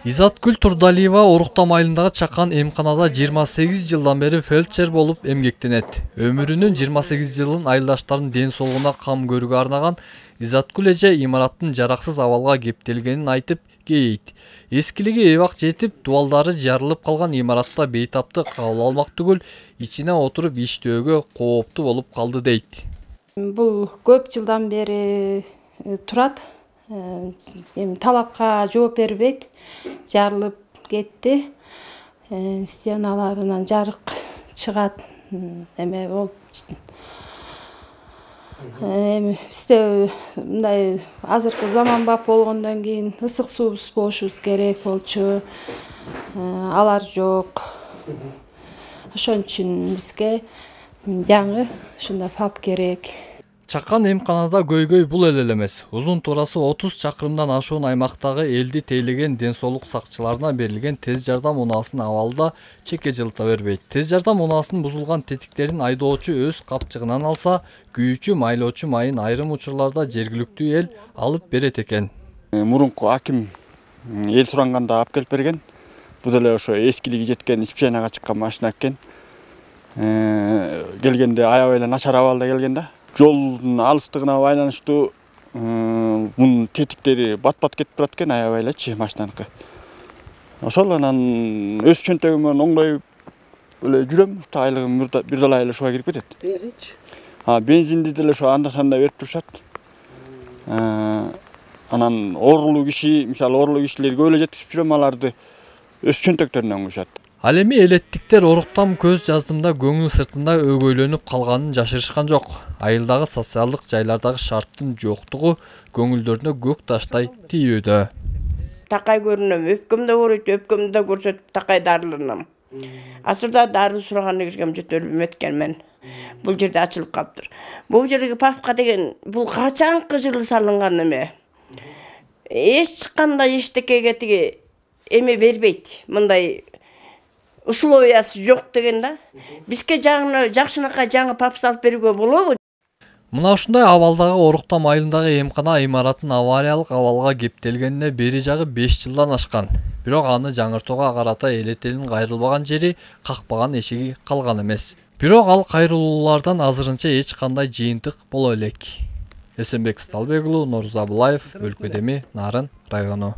Изаткүл Турдалиева Оруктам айылындагы чакан эмканада 28 жылдан бери фельдшер болуп эмгектенет. Өмүрүнүн 28 жылын айылдаштардын ден соолугуна кам көрүүгө арнаган Изаткүл эже имараттын жараксыз абалга кептелгенин айтып кейейт. Эскилиги эбак жетип, дубалдары жарылып калган имаратта бейтапты кабыл алмак түгүл, ичине отуруп иштөөгө кооптуу болуп калды дейт. Бул көп жылдан бери турат. Талапка жооп бербейт, жарылып кетти. Стеналарынан жарык чыгат, эме болуп. Бизде мындай азыркы заманбап болгондон кийин ысык суубуз болушубуз керек болчу. Алар жок. Ошон үчүн бизге жаңы ушундай пап керек. Чакан эмканада көйгөй бул эле эмес. Узун туурасы 30 чакырымдан ашуун аймактагы элди тейлеген ден соолук сакчыларына берилген тез жардам унаасынын абалда чеке жылыта бербейт. Тез жардам унаасынын бузулган тетиктерин айдоочу өз капчыгынан алса, күйүүчү майлоочу майын айрым учурларда жергиликтүү эл алып берет экен. Мурунку аким эл суранганда алып келип берген. Бул деле ошо эскилиги жеткен испенияга чыккан машина экен. Келгенде аябай эле начар абалда келген да. Жолдун алыстыгына байланыштуу мунун тетиктери бат-бат кетип турат экен, аябай элечи машинаныкы. Ошол анан өз чөнтөгүм менен оңдоюп эле жүрөм, айлыгым бирдалай эле ушуга кирип кетет. Бензинчи? Бензинди деле ошо анда-санда берип турушат. Анан оорулуу киши, мисалы оорулуу кишилерге көп эле жеткизип жүрөм, аларды өз чөнтөктөрүнөн куйшат. Ал эми элеттиктер Оруктам көз жаздымда көңүл сыртында өгөйлөнүп калганын жашырышкан жок. Айылдагы социалдык жайлардагы шарттын жоктугу көңүлдөрүнө көк таштай тийүүдө. Такай көрүнөм, өпкөмдө ооруйт, өпкөмдө көрсөтүп такай дарыланам. Азырда дары сураганда киргем, жөтөлүп эметкенмен. Бул жерде ачылып калыптыр. Бул жерге папка деген бул качанкы жылы салынган эме. Эч чыкканда эчтекеге тиги эме бербейт. Мындай условиясы жок деген да. Бизге жакшынакай жаңы пап салып берүүгө болобу? Мына ушундай абалдагы Оруктам айылындагы эмкана имараттын авариялык абалга кептелгенине бери жагы 5 жылдан ашкан. Бирок аны жаңыртууга карата элетелин кайрылбаган жери, какпаган эшиги калган эмес. Бирок ал кайрылуулардан азырынча эч кандай жыйынтык боло элек. Эсенбек Сталбек уулу, Норза Булаев, Өлкөдеми, Нарын району.